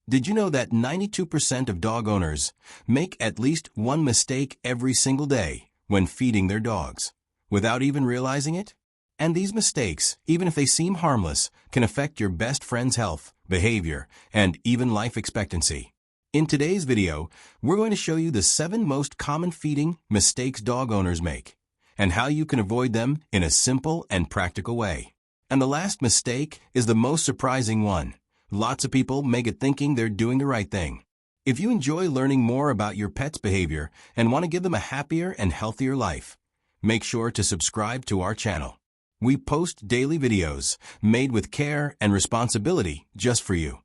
Did you know that 92% of dog owners make at least one mistake every single day when feeding their dogs, without even realizing it? And these mistakes, even if they seem harmless, can affect your best friend's health, behavior, and even life expectancy. In today's video, we're going to show you the 7 most common feeding mistakes dog owners make, and how you can avoid them in a simple and practical way. And the last mistake is the most surprising one. Lots of people make it thinking they're doing the right thing. If you enjoy learning more about your pet's behavior and want to give them a happier and healthier life, make sure to subscribe to our channel. We post daily videos made with care and responsibility just for you.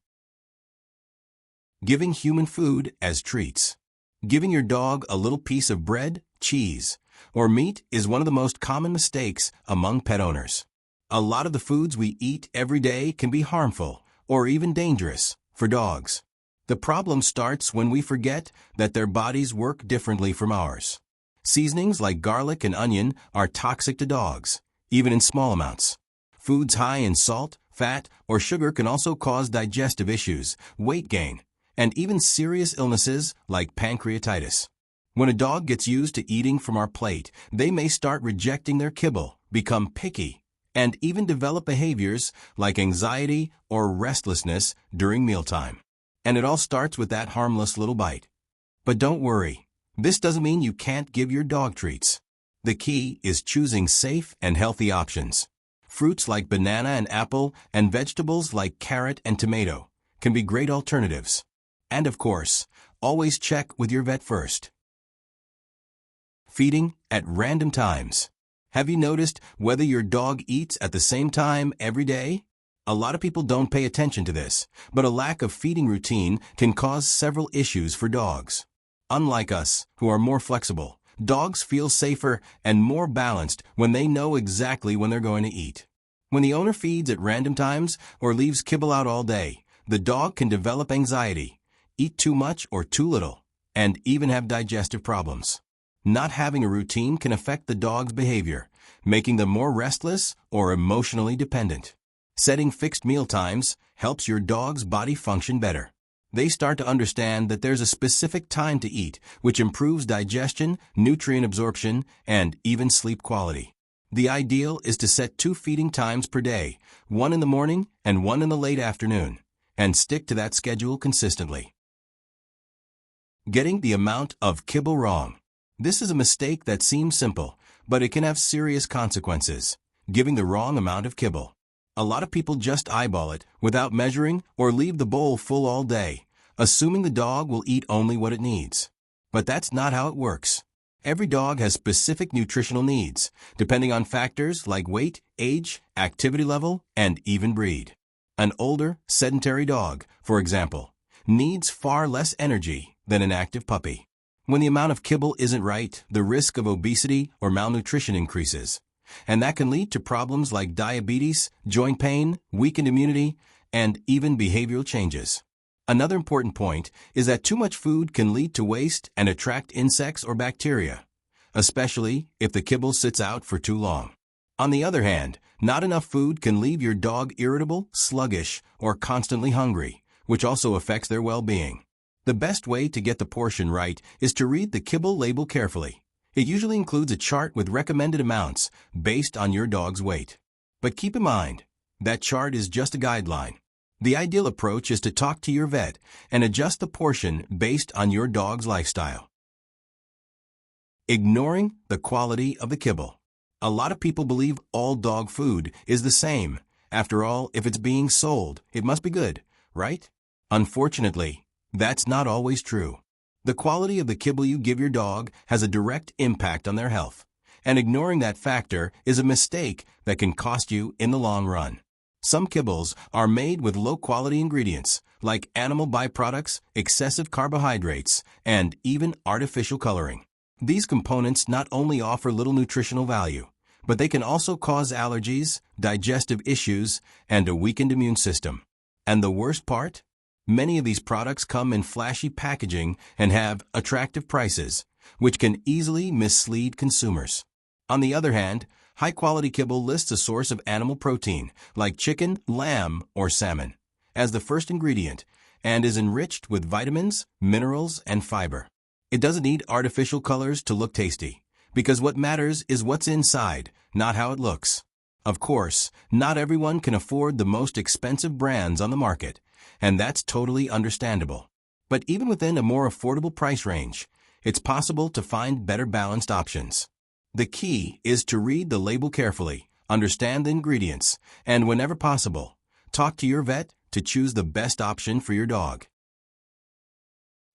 Giving human food as treats. Giving your dog a little piece of bread, cheese, or meat is one of the most common mistakes among pet owners. A lot of the foods we eat every day can be harmful or even dangerous for dogs. The problem starts when we forget that their bodies work differently from ours. Seasonings like garlic and onion are toxic to dogs, even in small amounts. Foods high in salt, fat, or sugar can also cause digestive issues, weight gain, and even serious illnesses like pancreatitis. When a dog gets used to eating from our plate, they may start rejecting their kibble, become picky, and even develop behaviors like anxiety or restlessness during mealtime. And it all starts with that harmless little bite. But don't worry, this doesn't mean you can't give your dog treats. The key is choosing safe and healthy options. Fruits like banana and apple and vegetables like carrot and tomato can be great alternatives. And of course, always check with your vet first. Feeding at random times. Have you noticed whether your dog eats at the same time every day? A lot of people don't pay attention to this, but a lack of feeding routine can cause several issues for dogs. Unlike us, who are more flexible, dogs feel safer and more balanced when they know exactly when they're going to eat. When the owner feeds at random times or leaves kibble out all day, the dog can develop anxiety, eat too much or too little, and even have digestive problems. Not having a routine can affect the dog's behavior, making them more restless or emotionally dependent. Setting fixed meal times helps your dog's body function better. They start to understand that there's a specific time to eat, which improves digestion, nutrient absorption, and even sleep quality. The ideal is to set 2 feeding times per day, one in the morning and one in the late afternoon, and stick to that schedule consistently. Getting the amount of kibble wrong. This is a mistake that seems simple, but it can have serious consequences. Giving the wrong amount of kibble. A lot of people just eyeball it without measuring or leave the bowl full all day, assuming the dog will eat only what it needs. But that's not how it works. Every dog has specific nutritional needs, depending on factors like weight, age, activity level, and even breed. An older, sedentary dog, for example, needs far less energy than an active puppy. When the amount of kibble isn't right, the risk of obesity or malnutrition increases, and that can lead to problems like diabetes, joint pain, weakened immunity, and even behavioral changes. Another important point is that too much food can lead to waste and attract insects or bacteria, especially if the kibble sits out for too long. On the other hand, not enough food can leave your dog irritable, sluggish, or constantly hungry, which also affects their well-being. The best way to get the portion right is to read the kibble label carefully. It usually includes a chart with recommended amounts based on your dog's weight. But keep in mind, that chart is just a guideline. The ideal approach is to talk to your vet and adjust the portion based on your dog's lifestyle. Ignoring the quality of the kibble. A lot of people believe all dog food is the same. After all, if it's being sold, it must be good, right? Unfortunately, that's not always true. The quality of the kibble you give your dog has a direct impact on their health, and ignoring that factor is a mistake that can cost you in the long run. Some kibbles are made with low-quality ingredients, like animal byproducts, excessive carbohydrates, and even artificial coloring. These components not only offer little nutritional value, but they can also cause allergies, digestive issues, and a weakened immune system. And the worst part? Many of these products come in flashy packaging and have attractive prices, which can easily mislead consumers. On the other hand, high-quality kibble lists a source of animal protein, like chicken, lamb, or salmon, as the first ingredient and is enriched with vitamins, minerals, and fiber. It doesn't need artificial colors to look tasty, because what matters is what's inside, not how it looks. Of course, not everyone can afford the most expensive brands on the market, and that's totally understandable. But even within a more affordable price range, it's possible to find better balanced options. The key is to read the label carefully, understand the ingredients, and whenever possible, talk to your vet to choose the best option for your dog.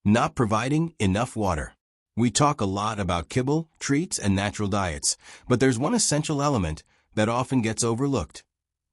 Not providing enough water. We talk a lot about kibble, treats, and natural diets, but there's one essential element that often gets overlooked: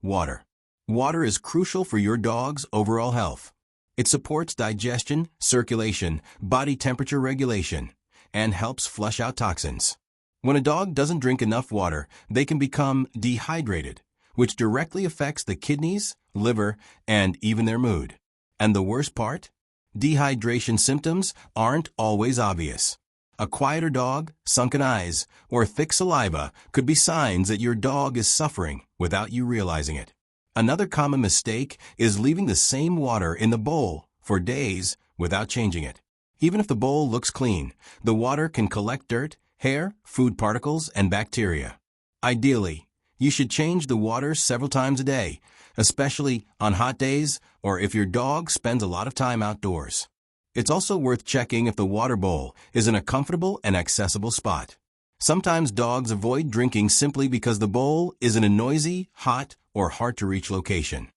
water. Water is crucial for your dog's overall health. It supports digestion, circulation, body temperature regulation, and helps flush out toxins. When a dog doesn't drink enough water, they can become dehydrated, which directly affects the kidneys, liver, and even their mood. And the worst part? Dehydration symptoms aren't always obvious. A quieter dog, sunken eyes, or thick saliva could be signs that your dog is suffering without you realizing it. Another common mistake is leaving the same water in the bowl for days without changing it. Even if the bowl looks clean, the water can collect dirt, hair, food particles, and bacteria. Ideally, you should change the water several times a day, especially on hot days or if your dog spends a lot of time outdoors. It's also worth checking if the water bowl is in a comfortable and accessible spot. Sometimes dogs avoid drinking simply because the bowl is in a noisy, hot, or hard-to-reach location.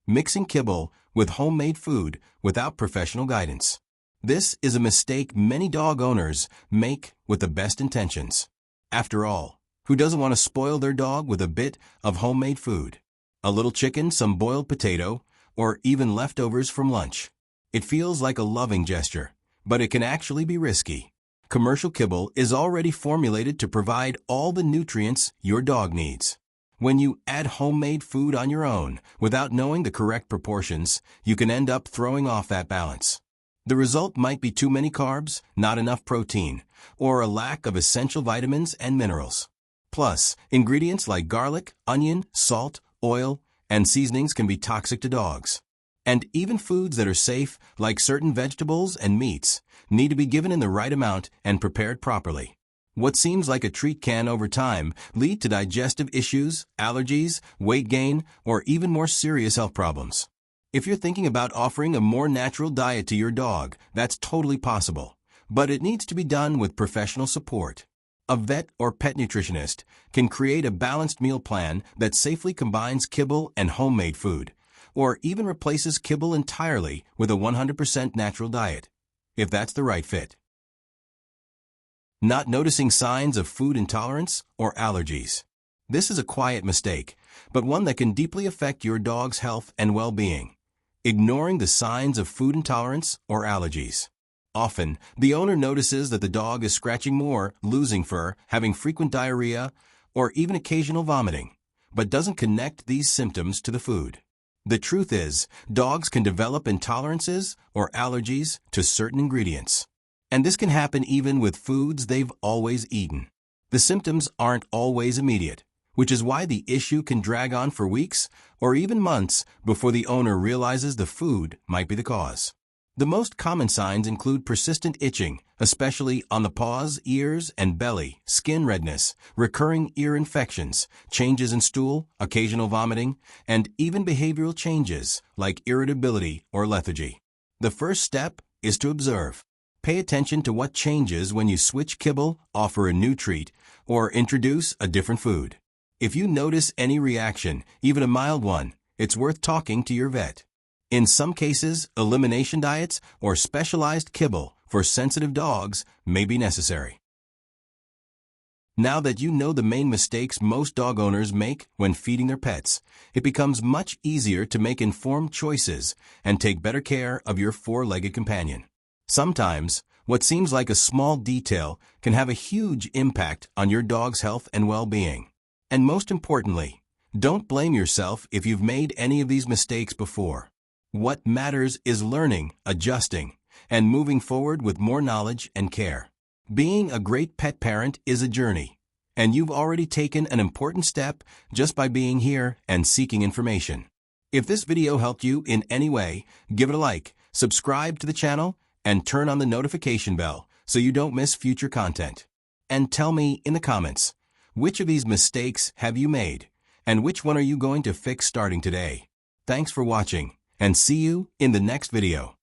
Mixing kibble with homemade food without professional guidance. This is a mistake many dog owners make with the best intentions. After all, who doesn't want to spoil their dog with a bit of homemade food? A little chicken, some boiled potato, or even leftovers from lunch. It feels like a loving gesture, but it can actually be risky. Commercial kibble is already formulated to provide all the nutrients your dog needs. When you add homemade food on your own without knowing the correct proportions, you can end up throwing off that balance. The result might be too many carbs, not enough protein, or a lack of essential vitamins and minerals. Plus, ingredients like garlic, onion, salt, oil, and seasonings can be toxic to dogs. And even foods that are safe, like certain vegetables and meats, need to be given in the right amount and prepared properly. What seems like a treat can, over time, lead to digestive issues, allergies, weight gain, or even more serious health problems. If you're thinking about offering a more natural diet to your dog, that's totally possible, but it needs to be done with professional support. A vet or pet nutritionist can create a balanced meal plan that safely combines kibble and homemade food, or even replaces kibble entirely with a 100% natural diet, if that's the right fit. Not noticing signs of food intolerance or allergies. This is a quiet mistake, but one that can deeply affect your dog's health and well-being. Ignoring the signs of food intolerance or allergies. Often, the owner notices that the dog is scratching more, losing fur, having frequent diarrhea, or even occasional vomiting, but doesn't connect these symptoms to the food. The truth is, dogs can develop intolerances or allergies to certain ingredients. And this can happen even with foods they've always eaten. The symptoms aren't always immediate, which is why the issue can drag on for weeks or even months before the owner realizes the food might be the cause. The most common signs include persistent itching, especially on the paws, ears, and belly, skin redness, recurring ear infections, changes in stool, occasional vomiting, and even behavioral changes like irritability or lethargy. The first step is to observe. Pay attention to what changes when you switch kibble, offer a new treat, or introduce a different food. If you notice any reaction, even a mild one, it's worth talking to your vet. In some cases, elimination diets or specialized kibble for sensitive dogs may be necessary. Now that you know the main mistakes most dog owners make when feeding their pets, it becomes much easier to make informed choices and take better care of your four-legged companion. Sometimes, what seems like a small detail can have a huge impact on your dog's health and well-being. And most importantly, don't blame yourself if you've made any of these mistakes before. What matters is learning, adjusting, and moving forward with more knowledge and care. Being a great pet parent is a journey, and you've already taken an important step just by being here and seeking information. If this video helped you in any way, give it a like, subscribe to the channel, and turn on the notification bell so you don't miss future content. And tell me in the comments, which of these mistakes have you made, and which one are you going to fix starting today? Thanks for watching, and see you in the next video.